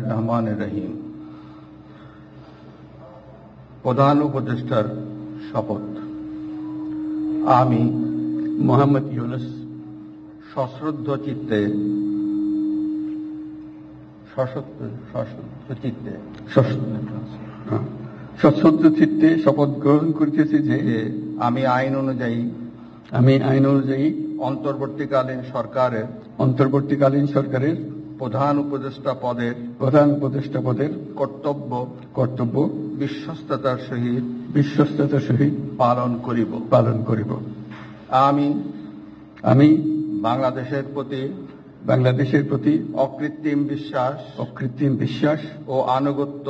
রহমান রহিম। প্রধান উপদেষ্টার শপথ। আমি মোহাম্মদ ইউনুস সশ্রদ্ধ চিত্তে শপথ গ্রহণ করিতেছি যে আমি আইন অনুযায়ী অন্তর্বর্তীকালীন সরকারের প্রধান উপদেষ্টা পদের কর্তব্য বিশ্বস্ততার সহিত পালন করিব। আমি বাংলাদেশের প্রতি অকৃত্রিম বিশ্বাস ও আনুগত্য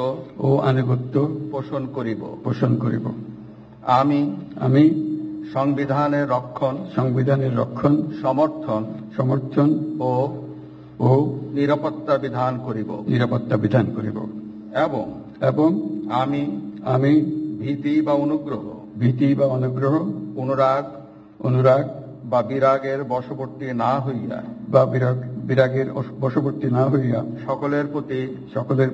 পোষণ করিব। আমি সংবিধানের রক্ষণ সমর্থন ও নিরাপত্তা বিধান করিব এবং আমি ভীতি বা অনুরাগ বা বিরাগের বশবর্তী না হইয়া সকলের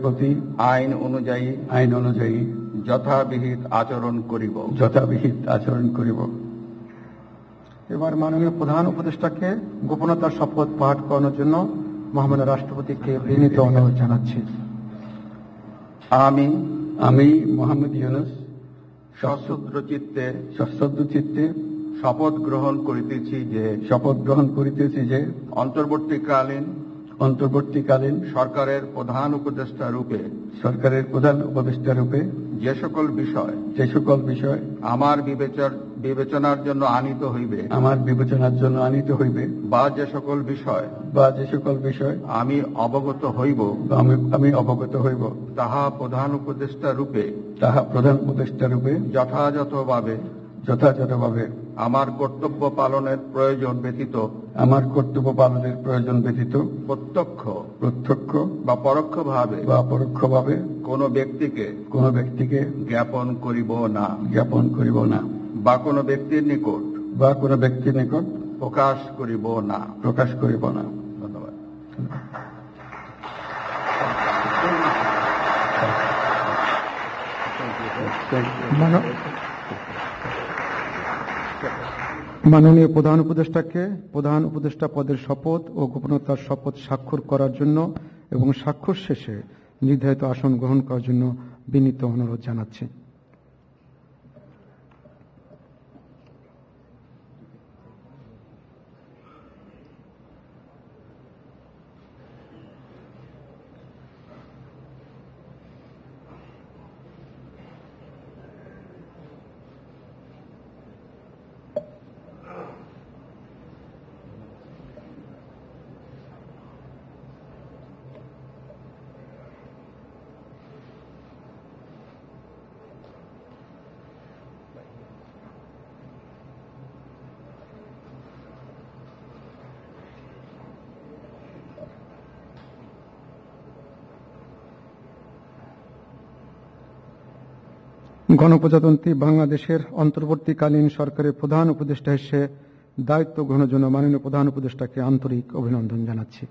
প্রতি আইন অনুযায়ী যথাবিহিত আচরণ করিব। এবার মাননীয় প্রধান উপদেষ্টাকে গোপনতার শপথ পাঠ করানোর জন্য মহামান্য রাষ্ট্রপতিকে বিনীত অনুরোধ জানাচ্ছি। আমি মোহাম্মদ ইউনুস সশ্রদ্ধ চিত্তে শপথ গ্রহণ করিতেছি যে অন্তর্বর্তীকালীন সরকারের প্রধান উপদেষ্টা রূপে যে সকল বিষয় আমার বিবেচনার জন্য আনিত হইবে বা যে সকল বিষয় আমি অবগত হইব তাহা প্রধান উপদেষ্টা রূপে যথাযথভাবে আমার কর্তব্য পালনের প্রয়োজন ব্যতীত প্রত্যক্ষ বা পরোক্ষভাবে কোনো ব্যক্তিকে জ্ঞাপন করিব না বা কোনো ব্যক্তির নিকট প্রকাশ করিব না। ধন্যবাদ। মাননীয় প্রধান উপদেষ্টাকে প্রধান উপদেষ্টা পদের শপথ ও গোপনতার শপথ স্বাক্ষর করার জন্য এবং স্বাক্ষর শেষে নির্ধারিত আসন গ্রহণ করার জন্য বিনীত অনুরোধ জানাচ্ছি। গণপ্রজাতন্ত্রী বাংলাদেশের অন্তর্বর্তীকালীন সরকারের প্রধান উপদেষ্টা হিসেবে দায়িত্ব গ্রহণের জন্য মাননীয় প্রধান উপদেষ্টাকে আন্তরিক অভিনন্দন জানাচ্ছি।